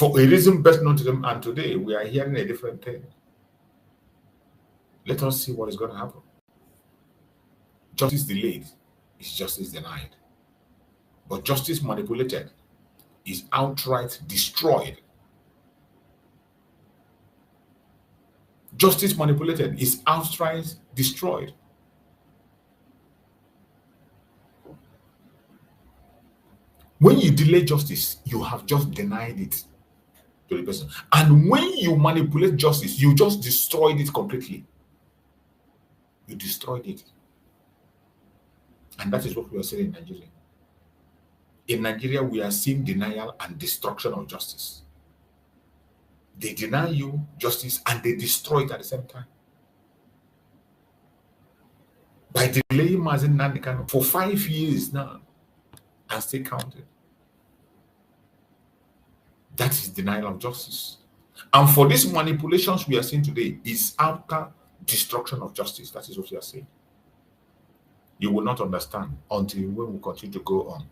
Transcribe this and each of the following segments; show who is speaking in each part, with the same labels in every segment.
Speaker 1: for a reason best known to them, and today we are hearing a different thing. Let us see what is going to happen. Justice delayed is justice denied. But justice manipulated is outright destroyed. Justice manipulated is outright destroyed. When you delay justice, you have just denied it to the person. And when you manipulate justice, you just destroyed it completely. You destroyed it. And that is what we are seeing in Nigeria. In Nigeria, we are seeing denial and destruction of justice. They deny you justice and they destroy it at the same time. By delaying Mazi Nnamdi Kanu for 5 years now and still counting. That is denial of justice. And for these manipulations we are seeing today is utter destruction of justice. That is what we are saying. You will not understand until when we continue to go on.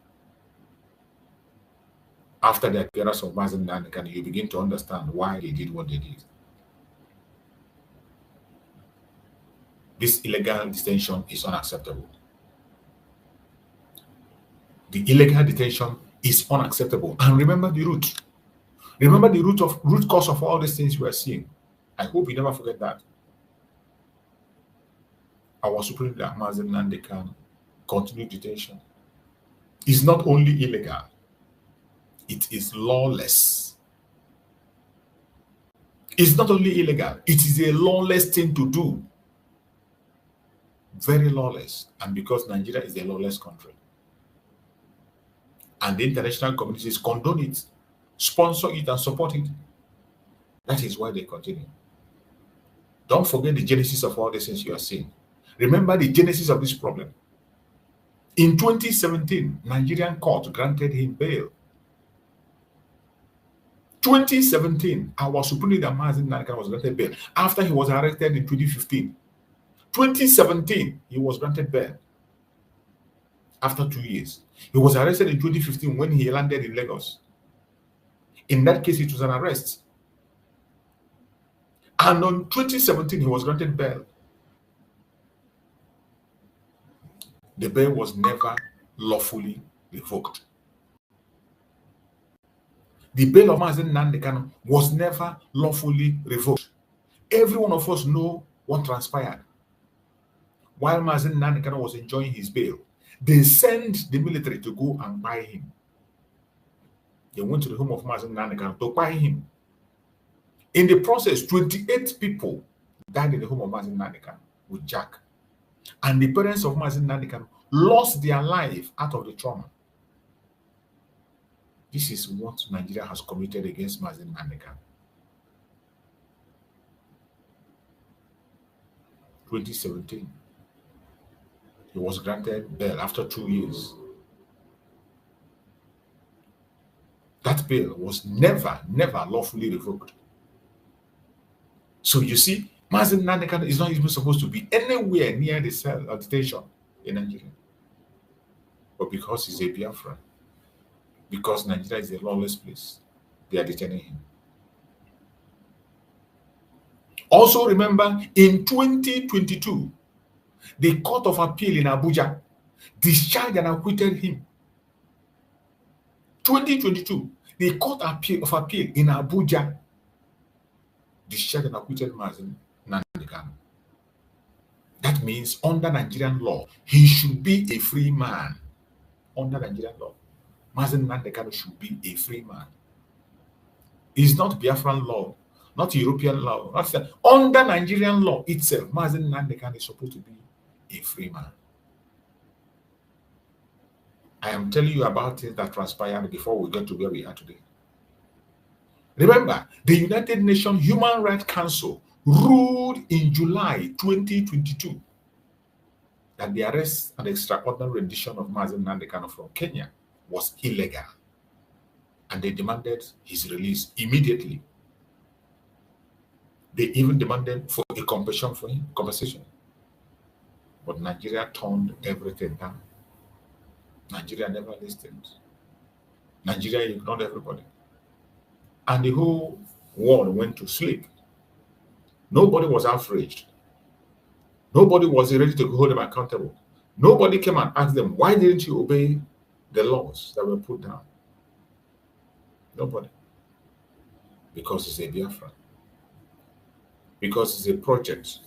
Speaker 1: After the appearance of Mazi Nnamdi Kanu, you begin to understand why they did what they did. This illegal detention is unacceptable. The illegal detention is unacceptable. And remember the root. Remember the root cause of all these things we are seeing. I hope you never forget that. Our Supreme Leader Mazi Nnamdi Kanu continued detention is not only illegal, it is lawless. It's not only illegal, it is a lawless thing to do. Very lawless. And because Nigeria is a lawless country, and the international communities condone it, sponsor it, and support it, that is why they continue. Don't forget the genesis of all the things you are seeing. Remember the genesis of this problem. In 2017, Nigerian court granted him bail. 2017, our Supreme Leader Mazi Nnamdi Kanu was granted bail after he was arrested in 2015. 2017, he was granted bail after 2 years. He was arrested in 2015 when he landed in Lagos. In that case, it was an arrest. And on 2017, he was granted bail. The bail was never lawfully revoked. The bail of Mazi Nnamdi Kanu was never lawfully revoked. Every one of us know what transpired. While Mazi Nnamdi Kanu was enjoying his bail, they sent the military to go and buy him. They went to the home of Mazi Nnamdi Kanu to buy him. In the process, 28 people died in the home of Mazi Nnamdi Kanu with Jack. And the parents of Mazi Nnamdi Kanu lost their life out of the trauma. This is what Nigeria has committed against Mazi Nnamdi Kanu. 2017, he was granted bail after 2 years. That bail was never lawfully revoked. So you see, Mazi Nnamdi Kanu is not even supposed to be anywhere near the cell of detention in Nigeria. But because he's a Biafra, because Nigeria is a lawless place, they are detaining him. Also remember, in 2022, the Court of Appeal in Abuja discharged and acquitted him. 2022, the Court of Appeal in Abuja discharged and acquitted Mazi Nnamdi Kanu. That means under Nigerian law, he should be a free man. Under Nigerian law, Mazi Nnamdi Kanu should be a free man. It's not Biafran law, not European law. Under Nigerian law itself, Mazi Nnamdi Kanu is supposed to be a free man. I am telling you about things that transpired before we get to where we are today. Remember, the United Nations Human Rights Council ruled in July 2022 that the arrest and extraordinary rendition of Mazi Nnamdi Kanu from Kenya was illegal, and they demanded his release immediately. They even demanded for a compensation for him, but Nigeria turned everything down. Nigeria never listened. Nigeria ignored everybody. and the whole world went to sleep. Nobody was outraged. Nobody was ready to hold them accountable. Nobody came and asked them, why didn't you obey the laws that were put down? Nobody. Because it's a Biafra. Because it's a project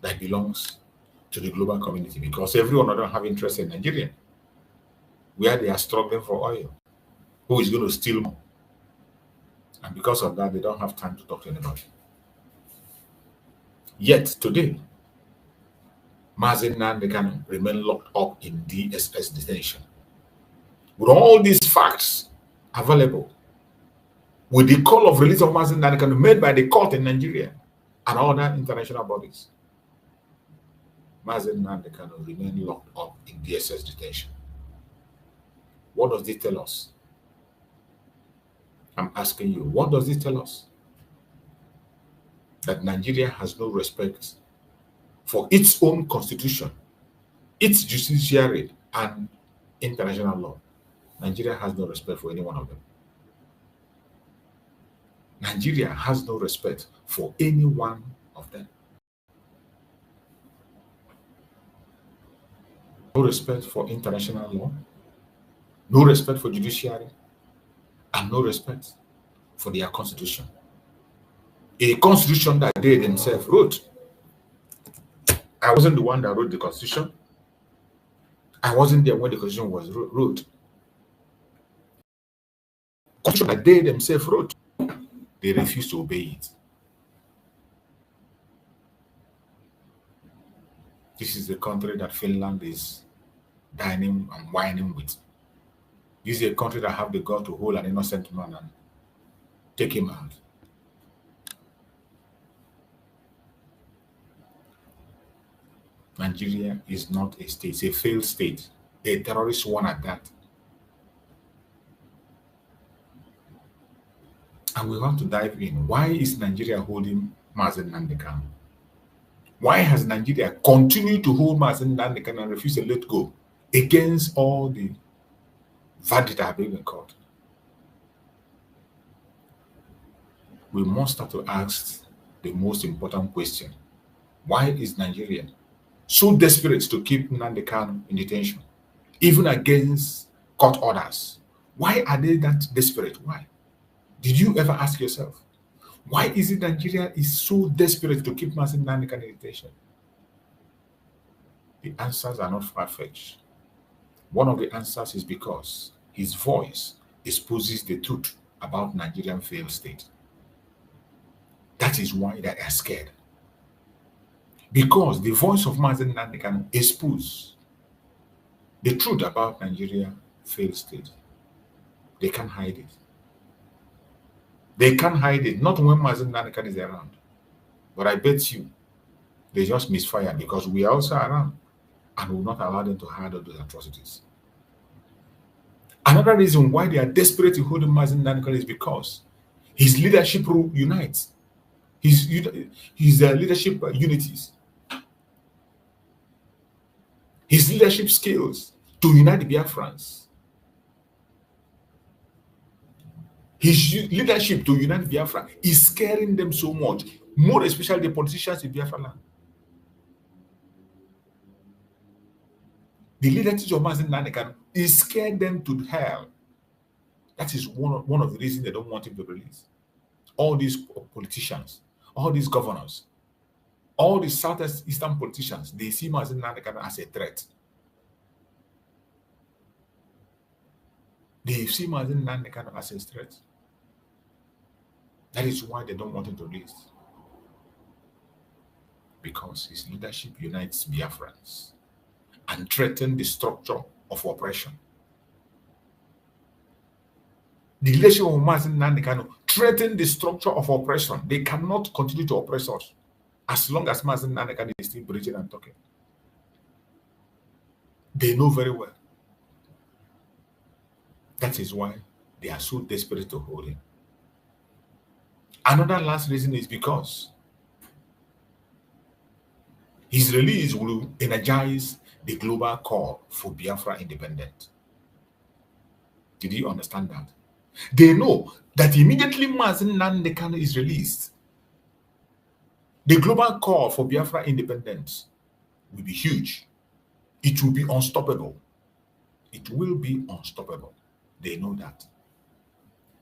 Speaker 1: that belongs to the global community. Because everyone of them have interest in Nigeria, where they are struggling for oil. Who is going to steal more? And because of that, they don't have time to talk to anybody. Yet today, Mazi Nnamdi Kanu remain locked up in DSS detention. With all these facts available, with the call of release of Mazi Nnamdi Kanu made by the court in Nigeria and other international bodies, Mazi Nnamdi Kanu remain locked up in DSS detention. What does this tell us? I'm asking you, what does this tell us? That Nigeria has no respect for its own constitution, its judiciary, and international law. Nigeria has no respect for any one of them. Nigeria has no respect for any one of them. No respect for international law, no respect for judiciary, and no respect for their constitution. A constitution that they themselves wrote. I wasn't the one that wrote the constitution. I wasn't there when the constitution was wrote. Constitution that they themselves wrote. They refused to obey it. This is the country that Finland is dining and whining with. This is a country that have the God to hold an innocent man and take him out. Nigeria is not a state, it's a failed state, a terrorist one at that. And we have to dive in. Why is Nigeria holding Mazi Nnamdi Kanu? Why has Nigeria continued to hold Mazi Nnamdi Kanu and refuse to let go against all the verdicts that have been in court? We must start to ask the most important question. Why is Nigeria so desperate to keep Nnamdi Kanu in detention, even against court orders? Why are they that desperate? Why? Did you ever ask yourself, why is it Nigeria is so desperate to keep Mazi Nnamdi Kanu in detention? The answers are not far-fetched. One of the answers is because his voice exposes the truth about Nigerian failed state. That is why they are scared. Because the voice of Mazi Nnamdi Kanu expose the truth about Nigeria failed state. They can't hide it. They can't hide it, not when Mazi Nnamdi Kanu is around. But I bet you they just misfire because we are also around and will not allow them to hide all those atrocities. Another reason why they are desperate to hold Mazi Nnamdi Kanu is because his leadership rule unites. His leadership unities. His leadership skills to unite the Biafrans. His leadership to unite Biafra is scaring them so much, more especially the politicians in Biafra land. The leadership of Mazi Nnamdi Kanu is scared them to hell. That is one of the reasons they don't want him to release. All these politicians, all these governors, all the southeastern politicians, they see Mazi Nnamdi Kanu as a threat. They see Mazi Nnamdi Kanu as a threat. That is why they don't want him to release. Because his leadership unites Biafrans and threatens the structure of oppression. The leadership of Mazi Nnamdi Kanu threatens the structure of oppression. They cannot continue to oppress us as long as Mazi Nnamdi Kanu is still preaching and talking. They know very well. That is why they are so desperate to hold him. Another last reason is because his release will energize the global call for Biafra independence. Did you understand that? They know that immediately Mazi Nnamdi Kanu is released, the global call for Biafra independence will be huge. It will be unstoppable. It will be unstoppable. They know that.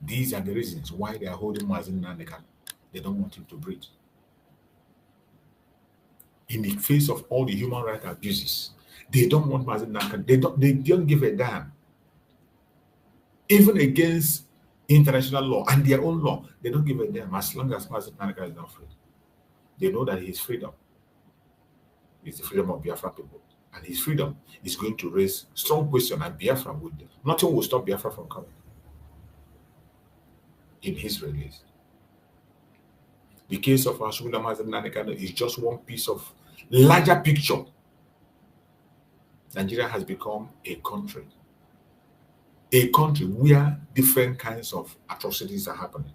Speaker 1: These are the reasons why they are holding Mazi Nnamdi Kanu. They don't want him to breathe. In the face of all the human rights abuses, they don't want Mazi Nnamdi Kanu. They don't give a damn. Even against international law and their own law, they don't give a damn as long as Mazi Nnamdi Kanu is not free. They know that his freedom is the freedom of Biafra people. And his freedom is going to raise strong question, and Biafra would, nothing will stop Biafra from coming in his release. The case of Ashwina Mazi Nnamdi Kanu is just one piece of larger picture. Nigeria has become a country where different kinds of atrocities are happening.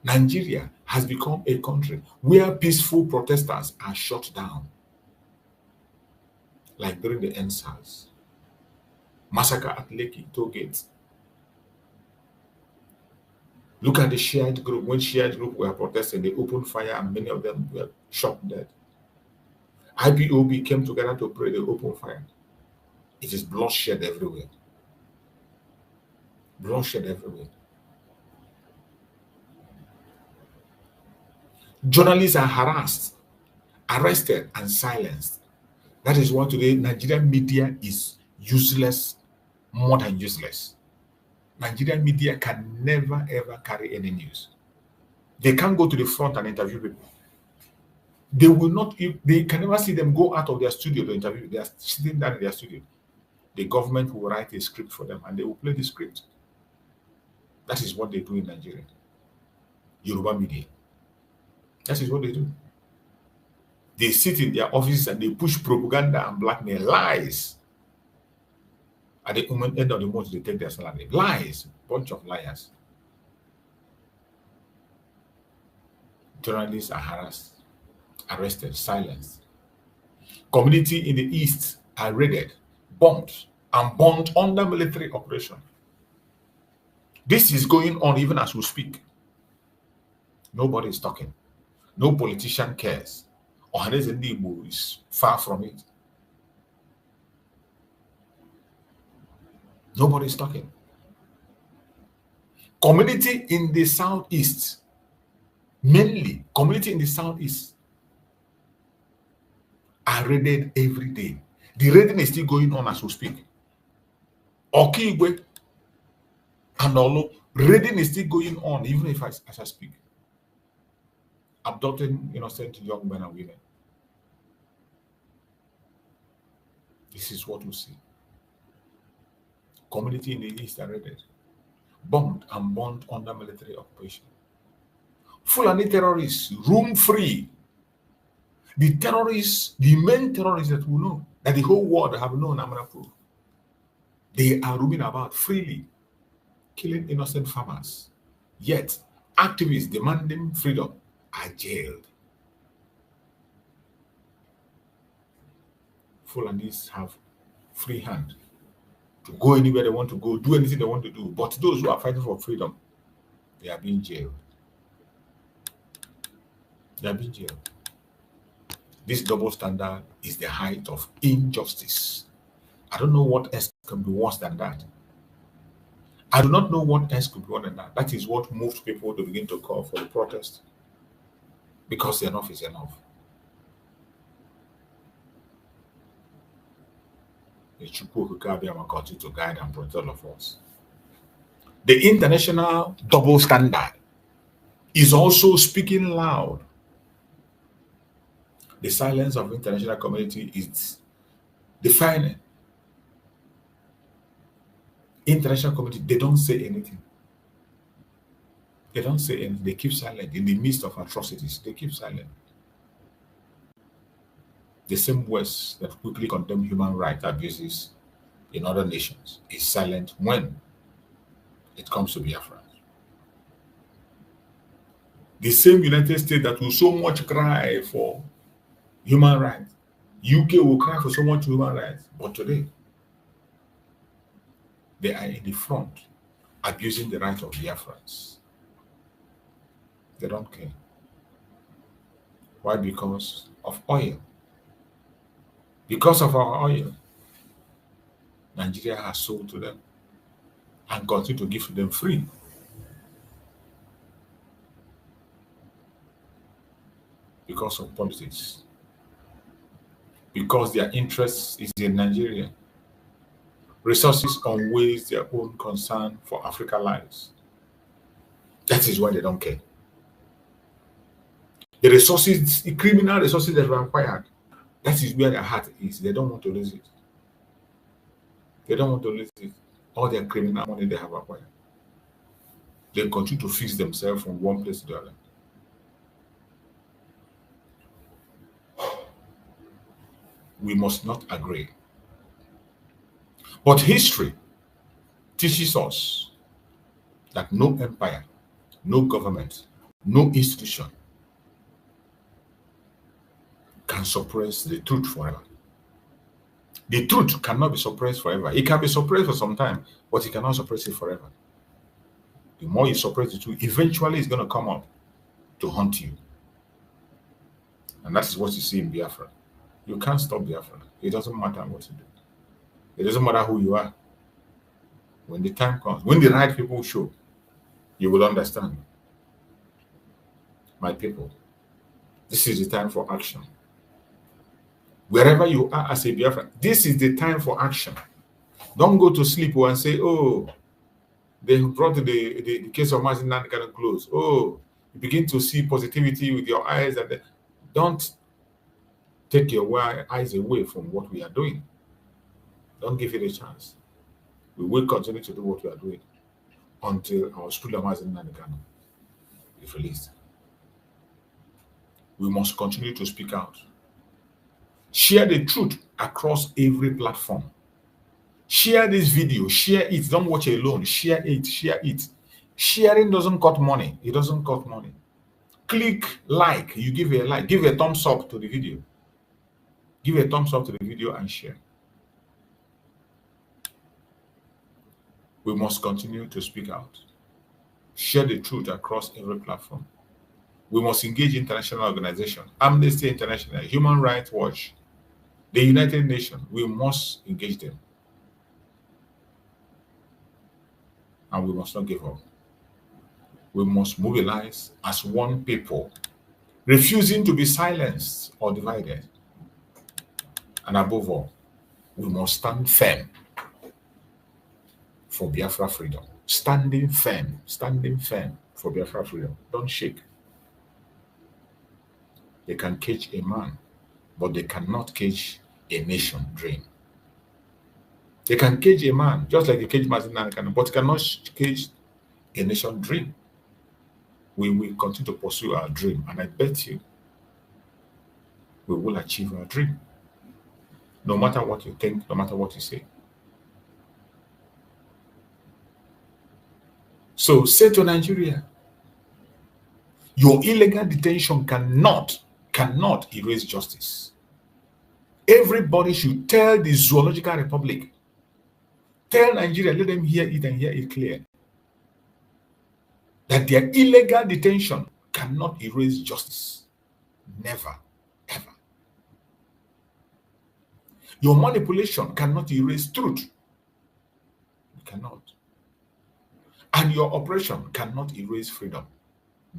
Speaker 1: Nigeria has become a country where peaceful protesters are shut down, like during the NSAS massacre at Lekki toll gate. Look at the Shiite group. When Shiite group were protesting, they opened fire and many of them were shot dead. IPOB came together to pray, they opened fire. It is bloodshed everywhere. Bloodshed everywhere. Journalists are harassed, arrested, and silenced. That is why today Nigerian media is useless, more than useless. Nigerian media can never ever carry any news. They can't go to the front and interview people. They will not, they can never see them go out of their studio to interview. They are sitting down in their studio. The government will write a script for them and they will play the script. That is what they do in Nigeria. Yoruba media. That is what they do. They sit in their offices and they push propaganda and blackmail, lies. At the end of the month, they take their salary. Lies. Bunch of liars. Journalists are harassed, arrested, silenced. Community in the East are raided, bombed, and burned under military operation. This is going on even as we speak. Nobody is talking. No politician cares. Ohaneze Ndigbo is far from it. Nobody is talking. Community in the Southeast, mainly community in the Southeast, are raided every day. The raiding is still going on as we speak. Okigwe and Olo, raiding is still going on even if as I speak. Abducting innocent young men and women. This is what we see. Community in the East are raided, bombed and burned under military occupation. Fulani terrorists, room free. The terrorists, the main terrorists that we know, that the whole world have known, I'm going to prove, they are roaming about freely, killing innocent farmers. Yet, activists demanding freedom are jailed. Fulanis have free hand to go anywhere they want to go, do anything they want to do. But those who are fighting for freedom, they are being jailed. They are being jailed. This double standard is the height of injustice. I don't know what else can be worse than that. I do not know what else could be worse than that. That is what moved people to begin to call for the protest. Because enough is enough. The Chukwu Hukabiyama continue to guide and protect all of us. The international double standard is also speaking loud. The silence of the international community is defining. International community, they don't say anything. They don't say anything. They keep silent in the midst of atrocities. They keep silent. The same West that quickly condemn human rights abuses in other nations is silent when it comes to Biafra. The same United States that will so much cry for human rights, UK will cry for so much human rights, but today they are in the front abusing the right of Biafrans. They don't care. Why? Because of oil. Because of our oil, Nigeria has sold to them and continue to give to them free. Because of politics. Because their interest is in Nigeria. Resources outweighs their own concern for African lives. That is why they don't care. The resources, the criminal resources that were acquired, that is where their heart is. They don't want to lose it. They don't want to lose it. All their criminal money they have acquired. They continue to fix themselves from one place to the other. We must not agree. But history teaches us that no empire, no government, no institution can suppress the truth forever. The truth cannot be suppressed forever. It can be suppressed for some time, but it cannot suppress it forever. The more you suppress the truth, eventually it's going to come up to haunt you. And that is what you see in Biafra. You can't stop Biafra. It doesn't matter what you do. It doesn't matter who you are. When the time comes, when the right people show, you will understand. My people, this is the time for action. Wherever you are as a Biafran, this is the time for action. Don't go to sleep and say, oh, they brought the case of Mazi Nnamdi Kanu close. Oh, you begin to see positivity with your eyes. And don't take your eyes away from what we are doing. Don't give it a chance. We will continue to do what we are doing until our student Mazi Nnamdi Kanu is released. We must continue to speak out. Share the truth across every platform. Share this video. Share it. Don't watch it alone. Share it. Share it. Sharing doesn't cost money. It doesn't cost money. Click like. You give a like. Give a thumbs up to the video. Give a thumbs up to the video and share. We must continue to speak out. Share the truth across every platform. We must engage international organizations, Amnesty International, Human Rights Watch, the United Nations. We must engage them. And we must not give up. We must mobilize as one people, refusing to be silenced or divided. And above all, we must stand firm for Biafra freedom. Standing firm for Biafra freedom. Don't shake. They can cage a man, but they cannot cage a nation dream. They can cage a man, just like they cage Mazi Nnamdi Kanu, but cannot cage a nation dream. We will continue to pursue our dream, and I bet you we will achieve our dream. No matter what you think, no matter what you say. So say to Nigeria, your illegal detention cannot erase justice. Everybody should tell the Zoological Republic, tell Nigeria, let them hear it and hear it clear, that their illegal detention cannot erase justice. Never, ever. Your manipulation cannot erase truth. It cannot. And your oppression cannot erase freedom.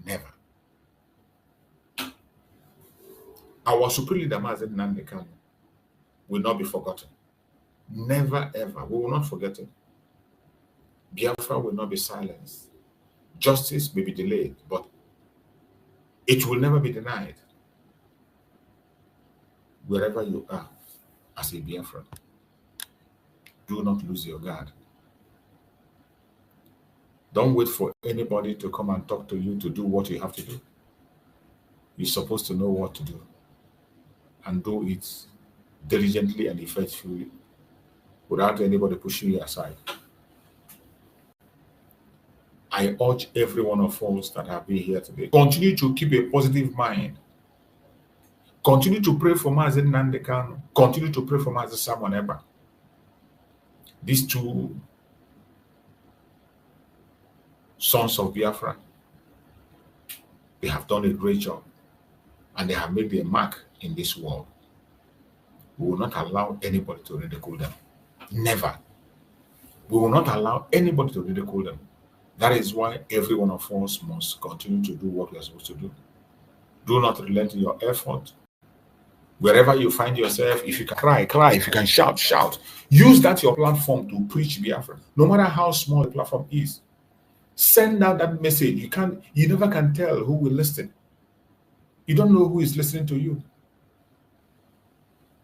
Speaker 1: Never. Our supreme leader, Mazi Nnamdi Kanu, will not be forgotten. Never, ever. We will not forget him. Biafra will not be silenced. Justice may be delayed, but it will never be denied. Wherever you are as a Biafran, do not lose your guard. Don't wait for anybody to come and talk to you to do what you have to do. You're supposed to know what to do and do it diligently and effectively without anybody pushing you aside. I urge every one of us that have been here today, continue to keep a positive mind. Continue to pray for Mazi Nnamdi Kanu. Continue to pray for Mazi Samuel Ekpa. These two sons of Biafra. They have done a great job and they have made their mark in this world. We will not allow anybody to ridicule them. Never. We will not allow anybody to ridicule them. That is why every one of us must continue to do what we are supposed to do. Do not relent in your effort. Wherever you find yourself, if you can cry, cry. If you can shout, shout. Use that your platform to preach Biafra, no matter how small the platform is. Send out that message. You never can tell who will listen. You don't know who is listening to you.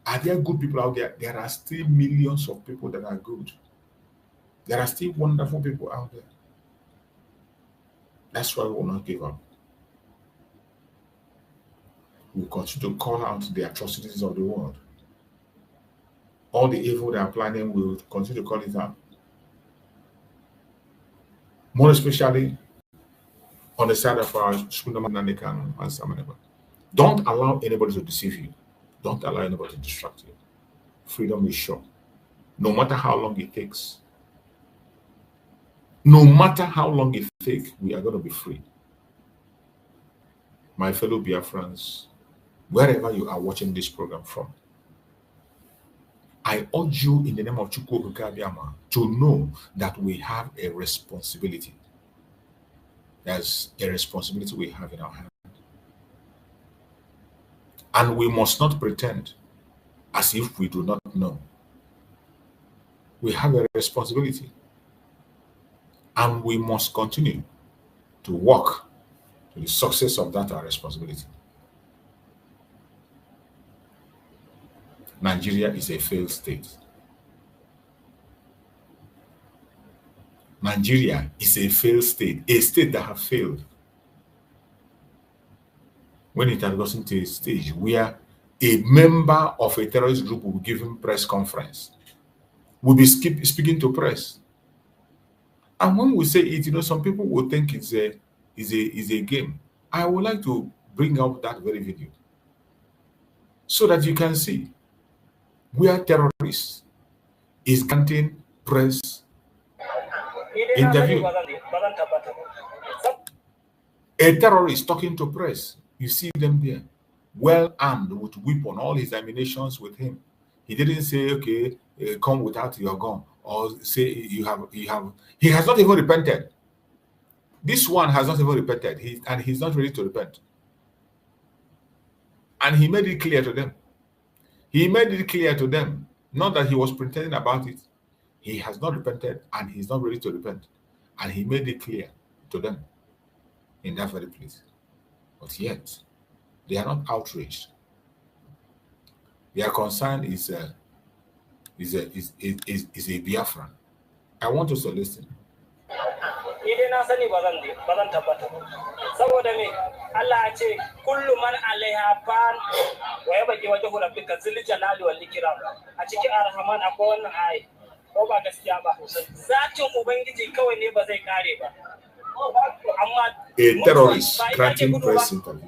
Speaker 1: Are there good people out there? There are still millions of people that are good. There are still wonderful people out there. That's why we will not give up. We will continue to call out the atrocities of the world. All the evil they are planning, we will continue to call it out. More especially on the side of our Nnamdi Kanu and Samaneba. Don't allow anybody to deceive you. Don't allow anybody to distract you. Freedom is sure. No matter how long it takes. No matter how long it takes, we are going to be free. My fellow Biafrans, wherever you are watching this program from, I urge you in the name of Njoku to know that we have a responsibility. There's a responsibility we have in our hand. And we must not pretend as if we do not know. We have a responsibility. And we must continue to work to the success of that our responsibility. Nigeria is a failed state. Nigeria is a failed state, a state that has failed. When it has gotten to a stage where a member of a terrorist group will be giving press conference, will be speaking to press. And when we say it, some people will think it's a game. I would like to bring out that very video so that you can see where terrorists is granting press interview. A terrorist talking to press. You see them there, well armed with weapon, all his ammunitions with him. He didn't say, okay, come without your gun, or say you have. He has not even repented. This one has not even repented, and he's not ready to repent. And he made it clear to them. He made it clear to them, not that he was pretending about it. He has not repented, and he's not ready to repent. And he made it clear to them in that very place. But yet, they are not outraged. Their concern is a Biafran. I want us to listen. A terrorist granting press interview.